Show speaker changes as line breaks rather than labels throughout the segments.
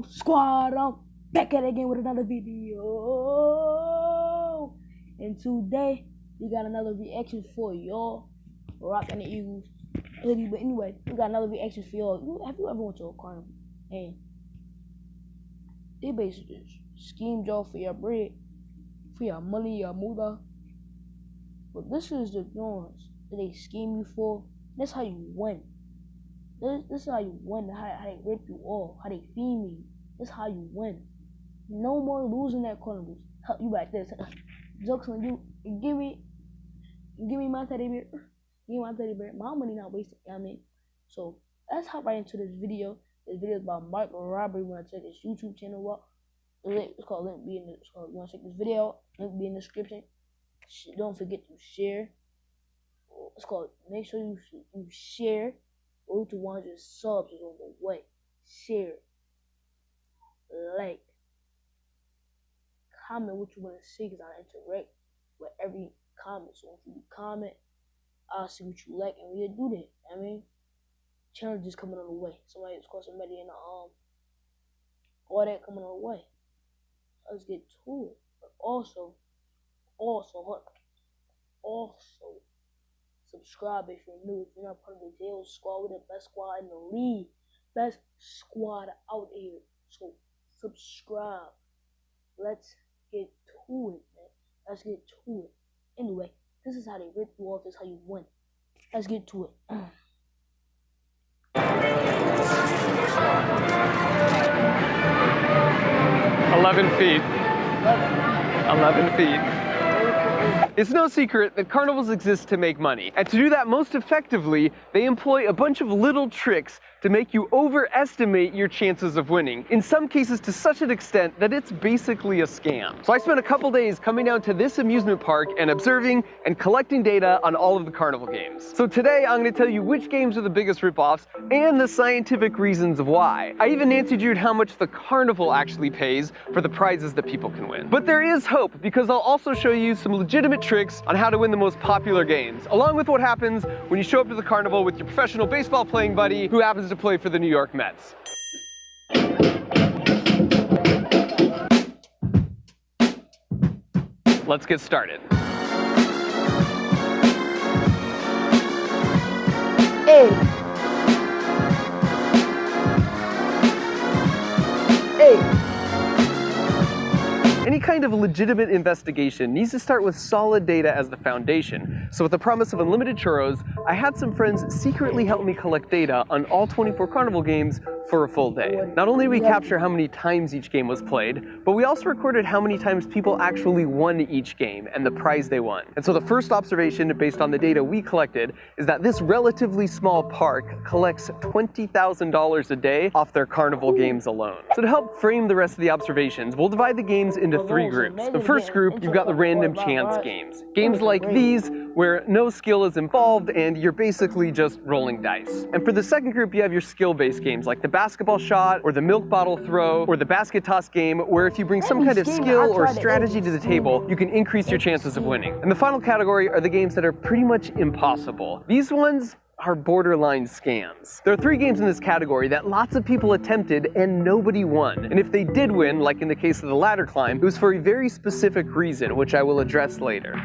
Yo, squad, I'm back at it again with another video. And today, we got another reaction for y'all. Rocking the Eagles hoodie. But anyway, we got another reaction for y'all. Have you ever went to a carnival and they basically schemed y'all for your bread, for your money, your moolah? But this is the ones that they scheme you for. That's how you win. This is how you win. How they rip you off. How they feed me. This is how you win. No more losing at carnivals. You like this. Jokes on you. Give me my teddy bear. Give me my teddy bear. My money not wasted. You know what I mean? So let's hop right into this video. This video is about Mark Robbery. When I check his YouTube channel out. It's called link be in the. You want to check this video out? Link be in the description. Don't forget to share. It's called. Make sure you share. Road to 100 subs is on the way. Share, like, comment what you want to see, because I interact with every comment. So if you comment, I'll see what you like and we'll do that. I mean, challenge is coming on the way. Somebody in the all that coming on the way. Let's get to it. But also, subscribe if you're new. If you're not part of the jail squad, we're the best squad in the league. Best squad out here. So subscribe. Let's get to it, man. Let's get to it. Anyway, this is how they rip you off. This is how you win. Let's get to it.
11 feet. 11 feet. It's no secret that carnivals exist to make money, and to do that most effectively, they employ a bunch of little tricks to make you overestimate your chances of winning, in some cases to such an extent that it's basically a scam. So I spent a couple days coming down to this amusement park and observing and collecting data on all of the carnival games. So today I'm going to tell you which games are the biggest ripoffs and the scientific reasons why. I even Nancy Drew'd how much the carnival actually pays for the prizes that people can win. But there is hope, because I'll also show you some legitimate tricks on how to win the most popular games, along with what happens when you show up to the carnival with your professional baseball playing buddy who happens to play for the New York Mets. Let's get started.
Hey.
Any kind of legitimate investigation needs to start with solid data as the foundation. So with the promise of unlimited churros, I had some friends secretly help me collect data on all 24 carnival games for a full day. Not only did we capture how many times each game was played, but we also recorded how many times people actually won each game and the prize they won. And so the first observation, based on the data we collected, is that this relatively small park collects $20,000 a day off their carnival games alone. So to help frame the rest of the observations, we'll divide the games into three groups. The first group, you've got the random chance games. Games like these, where no skill is involved and you're basically just rolling dice. And for the second group, you have your skill-based games, like the basketball shot, or the milk bottle throw, or the basket toss game, where if you bring some kind of skill or strategy to the table, you can increase your chances of winning. And the final category are the games that are pretty much impossible. These ones are borderline scams. There are three games in this category that lots of people attempted and nobody won. And if they did win, like in the case of the ladder climb, it was for a very specific reason, which I will address later.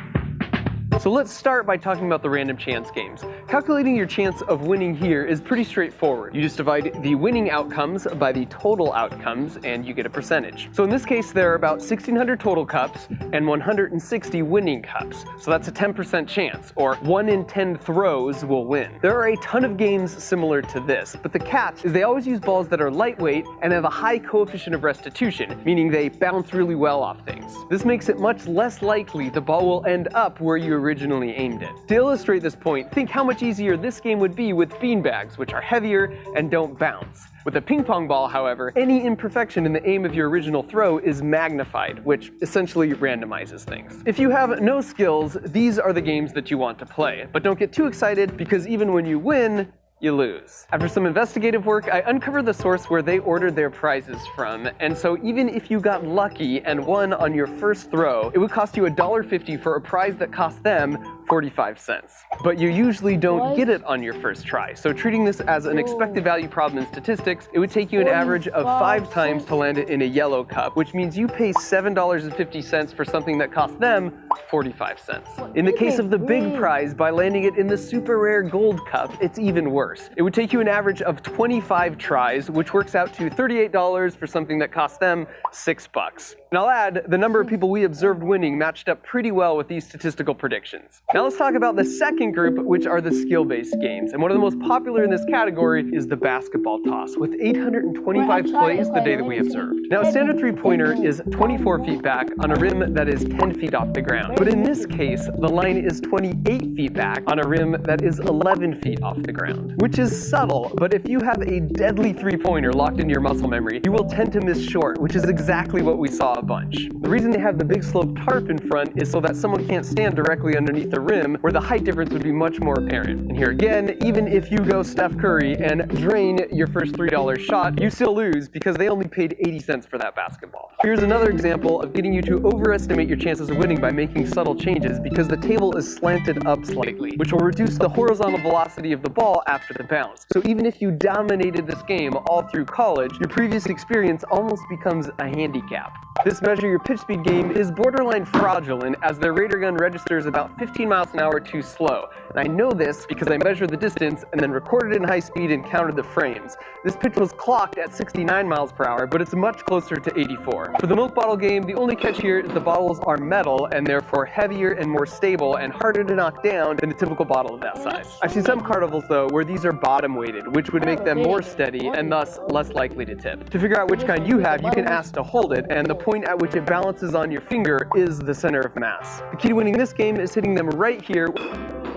So let's start by talking about the random chance games. Calculating your chance of winning here is pretty straightforward. You just divide the winning outcomes by the total outcomes and you get a percentage. So in this case, there are about 1,600 total cups and 160 winning cups. So that's a 10% chance, or 1 in 10 throws will win. There are a ton of games similar to this, but the catch is they always use balls that are lightweight and have a high coefficient of restitution, meaning they bounce really well off things. This makes it much less likely the ball will end up where you originally aimed it. To illustrate this point, think how much easier this game would be with beanbags, which are heavier and don't bounce. With a ping pong ball, however, any imperfection in the aim of your original throw is magnified, which essentially randomizes things. If you have no skills, these are the games that you want to play. But don't get too excited, because even when you win, you lose. After some investigative work, I uncovered the source where they ordered their prizes from, and so even if you got lucky and won on your first throw, it would cost you $1.50 for a prize that cost them 45 cents. But you usually don't
What?
get it on your first try, so treating this as an expected value problem in statistics, it would take you an average of 5 times to land it in a yellow cup, which means you pay $7.50 for something that cost them 45 cents. In the case of the big prize, by landing it in the super rare gold cup, it's even worse. It would take you an average of 25 tries, which works out to $38 for something that cost them $6. And I'll add, the number of people we observed winning matched up pretty well with these statistical predictions. Now let's talk about the second group, which are the skill-based games. And one of the most popular in this category is the basketball toss, with 825 plays the day that we observed. Now a standard three-pointer is 24 feet back on a rim that is 10 feet off the ground. But in this case, the line is 28 feet back on a rim that is 11 feet off the ground, which is subtle, but if you have a deadly three-pointer locked into your muscle memory, you will tend to miss short, which is exactly what we saw a bunch. The reason they have the big slope tarp in front is so that someone can't stand directly underneath the rim, where the height difference would be much more apparent. And here again, even if you go Steph Curry and drain your first $3 shot, you still lose because they only paid 80 cents for that basketball. Here's another example of getting you to overestimate your chances of winning by making subtle changes because the table is slanted up slightly, which will reduce the horizontal velocity of the ball after the bounce. So even if you dominated this game all through college, your previous experience almost becomes a handicap. This measure your pitch speed game is borderline fraudulent as their radar gun registers about 15 miles an hour too slow. And I know this because I measured the distance and then recorded it in high speed and counted the frames. This pitch was clocked at 69 miles per hour, but it's much closer to 84. For the milk bottle game, the only catch here is the bottles are metal and therefore heavier and more stable and harder to knock down than a typical bottle of that size. I've seen some carnivals though where these are bottom weighted, which would make them more steady and thus less likely to tip. To figure out which kind you have, you can ask to hold it, and the point at which it balances on your finger is the center of mass. The key to winning this game is hitting them right here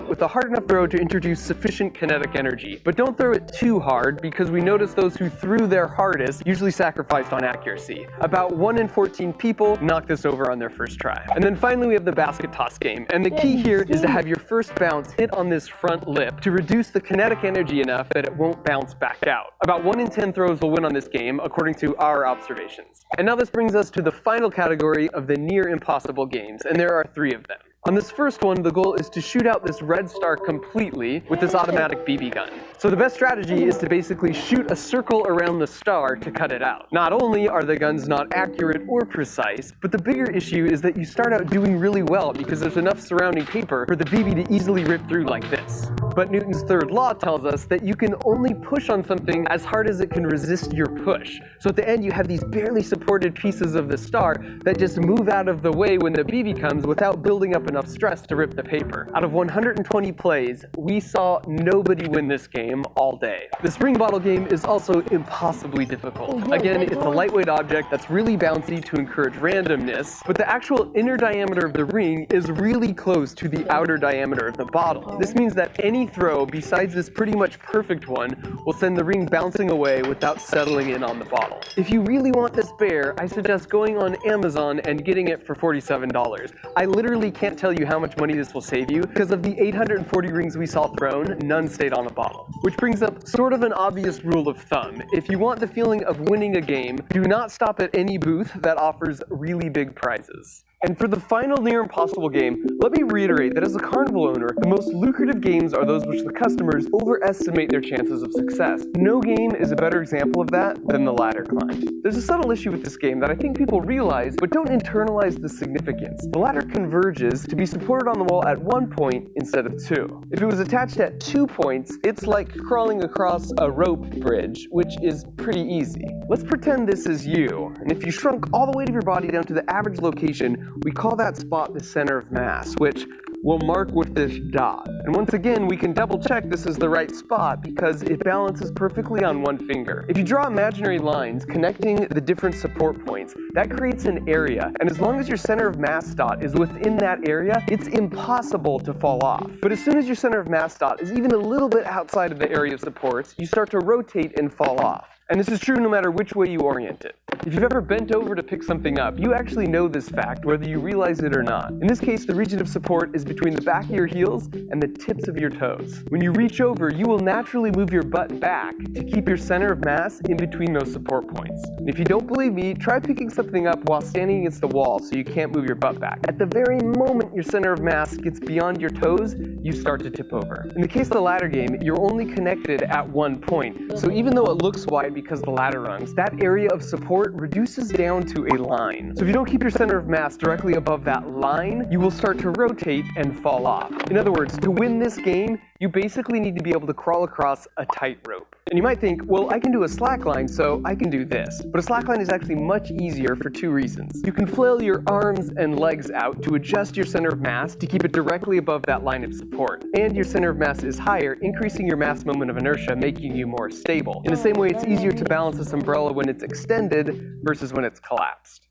with a hard enough throw to introduce sufficient kinetic energy. But don't throw it too hard because we noticed those who threw their hardest usually sacrificed on accuracy. About 1 in 14 people knock this over on their first try. And then finally we have the basket toss game. And the key here is to have your first bounce hit on this front lip to reduce the kinetic energy enough that it won't bounce back out. About 1 in 10 throws will win on this game according to our observations. And now this brings us to the final category of the near impossible games, and there are 3 of them. On this first one, the goal is to shoot out this red star completely with this automatic BB gun. So the best strategy is to basically shoot a circle around the star to cut it out. Not only are the guns not accurate or precise, but the bigger issue is that you start out doing really well because there's enough surrounding paper for the BB to easily rip through like this. But Newton's third law tells us that you can only push on something as hard as it can resist your push. So at the end you have these barely supported pieces of the star that just move out of the way when the BB comes without building up enough stress to rip the paper. Out of 120 plays, we saw nobody win this game all day. The spring bottle game is also impossibly difficult. Again, it's a lightweight object that's really bouncy to encourage randomness, but the actual inner diameter of the ring is really close to the outer diameter of the bottle. This means that any throw besides this pretty much perfect one will send the ring bouncing away without settling in on the bottle. If you really want this bear, I suggest going on Amazon and getting it for $47. I literally can't tell you how much money this will save you because of the 840 rings we saw thrown, none stayed on the bottle. Which brings up sort of an obvious rule of thumb. If you want the feeling of winning a game, do not stop at any booth that offers really big prizes. And for the final near impossible game, let me reiterate that as a carnival owner, the most lucrative games are those which the customers overestimate their chances of success. No game is a better example of that than the ladder climb. There's a subtle issue with this game that I think people realize but don't internalize the significance. The ladder converges to be supported on the wall at 1 point instead of 2. If it was attached at 2 points, it's like crawling across a rope bridge, which is pretty easy. Let's pretend this is you, and if you shrunk all the weight of your body down to the average location, we call that spot the center of mass, which we'll mark with this dot. And once again, we can double check this is the right spot because it balances perfectly on one finger. If you draw imaginary lines connecting the different support points, that creates an area. And as long as your center of mass dot is within that area, it's impossible to fall off. But as soon as your center of mass dot is even a little bit outside of the area of supports, you start to rotate and fall off. And this is true no matter which way you orient it. If you've ever bent over to pick something up, you actually know this fact, whether you realize it or not. In this case, the region of support is between the back of your heels and the tips of your toes. When you reach over, you will naturally move your butt back to keep your center of mass in between those support points. And if you don't believe me, try picking something up while standing against the wall so you can't move your butt back. At the very moment your center of mass gets beyond your toes, you start to tip over. In the case of the ladder game, you're only connected at one point. So even though it looks wide because of the ladder rungs, that area of support reduces down to a line. So if you don't keep your center of mass directly above that line, you will start to rotate and fall off. In other words, to win this game, you basically need to be able to crawl across a tightrope. And you might think, well, I can do a slack line, so I can do this. But a slack line is actually much easier for two reasons. You can flail your arms and legs out to adjust your center of mass to keep it directly above that line of support. And your center of mass is higher, increasing your mass moment of inertia, making you more stable. In the same way, it's easier to balance this umbrella when it's extended versus when it's collapsed.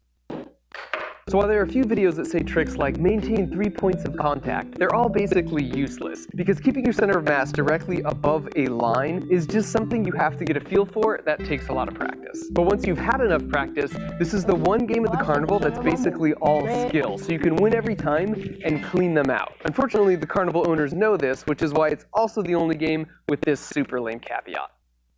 So while there are a few videos that say tricks like maintain 3 points of contact, they're all basically useless, because keeping your center of mass directly above a line is just something you have to get a feel for that takes a lot of practice. But once you've had enough practice, this is the one game of the carnival that's basically all skill, so you can win every time and clean them out. Unfortunately, the carnival owners know this, which is why it's also the only game with this super lame caveat.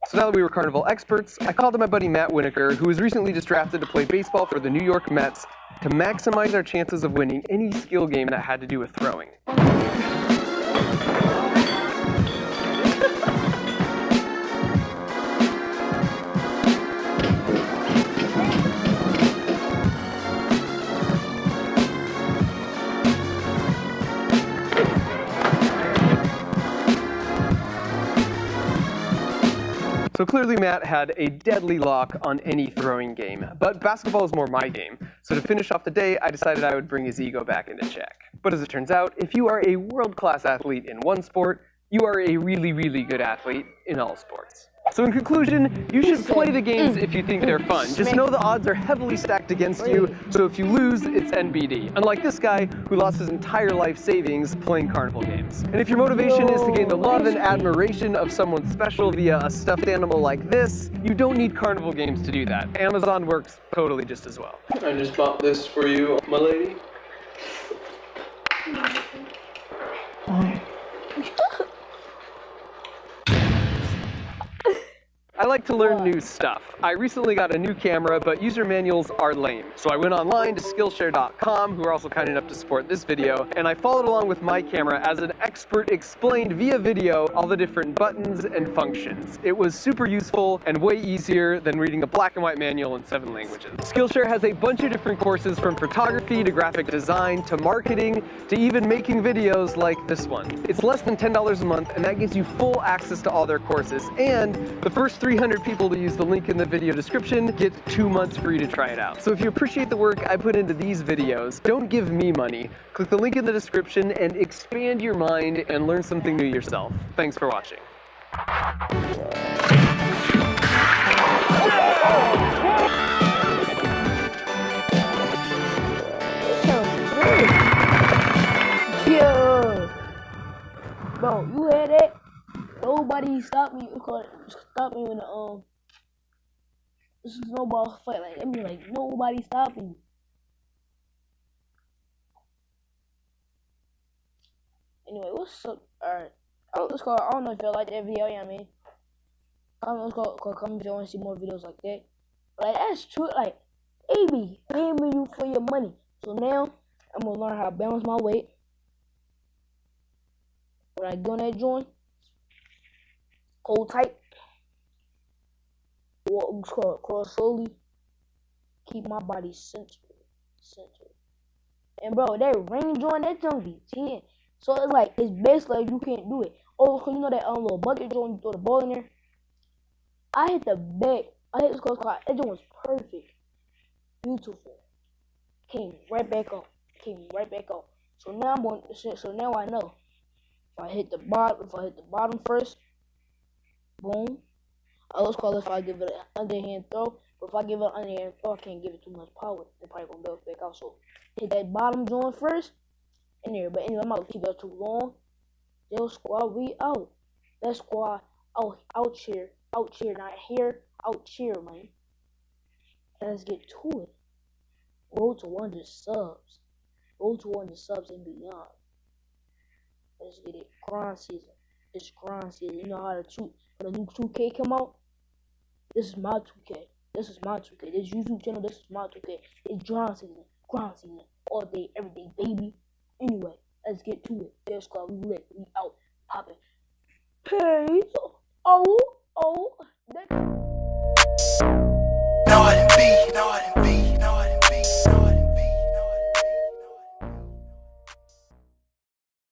So now that we were carnival experts, I called up my buddy Matt Winokur, who was recently just drafted to play baseball for the New York Mets, to maximize our chances of winning any skill game that had to do with throwing. So clearly Matt had a deadly lock on any throwing game, but basketball is more my game. So to finish off the day, I decided I would bring his ego back into check. But as it turns out, if you are a world-class athlete in one sport, you are a really, really good athlete in all sports. So in conclusion, you should play the games if you think they're fun. Just know the odds are heavily stacked against you, so if you lose, it's NBD. Unlike this guy, who lost his entire life savings playing carnival games. And if your motivation is to gain the love and admiration of someone special via a stuffed animal like this, you don't need carnival games to do that. Amazon works totally just as well. I just bought this for you, my lady. I like to learn new stuff. I recently got a new camera, but user manuals are lame. So I went online to Skillshare.com, who are also kind enough to support this video, and I followed along with my camera as an expert explained via video all the different buttons and functions. It was super useful and way easier than reading a black and white manual in 7 languages. Skillshare has a bunch of different courses from photography to graphic design to marketing to even making videos like this one. It's less than $10 a month, and that gives you full access to all their courses, and the first 300 people to use the link in the video description get 2 months free to try it out. So if you appreciate the work I put into these videos, don't give me money. Click the link in the description and expand your mind and learn something new yourself. Thanks for watching.
Yeah. Bro, you heard it? Nobody stopped me. Stop me when the snowball fight. Like, I mean, like nobody stopped me. Anyway, what's up? Alright, let's go. I don't know if y'all like that video. Yeah, I mean, let's go. Comment if you want to see more videos like that. Like that's true. Like, they be paying you for your money. So now I'm gonna learn how to balance my weight. When I go on that joint. Hold tight. Walk, cross slowly. Keep my body centered. And bro, that range on that junk be 10. So it's like it's basically like you can't do it. Oh, cause you know that little bucket joint, you throw the ball in there. I hit the back. I hit the score. That joint was perfect, beautiful. Came right back up. So now I'm going. So now I know if I hit the bottom first. Boom. Let's call it if I give it an underhand throw. But if I give it an underhand throw, I can't give it too much power. It's probably gonna bounce back out. So hit that bottom joint first. In there. But anyway, I'm not gonna keep that too long. They'll squad we out. That squad out here, not here. out here, man. Let's get to it. Road to 100 subs. Road to 100 subs and beyond. Let's get it. Grind season. It's grind season. You know how when the new 2K come out? This is my 2K. This is my 2K. This YouTube channel, this is my 2K. It's grind season. Grind season. All day, every day, baby. Anyway, let's get to it. There's Squad. We lit. We out. Popping. Peace. Oh.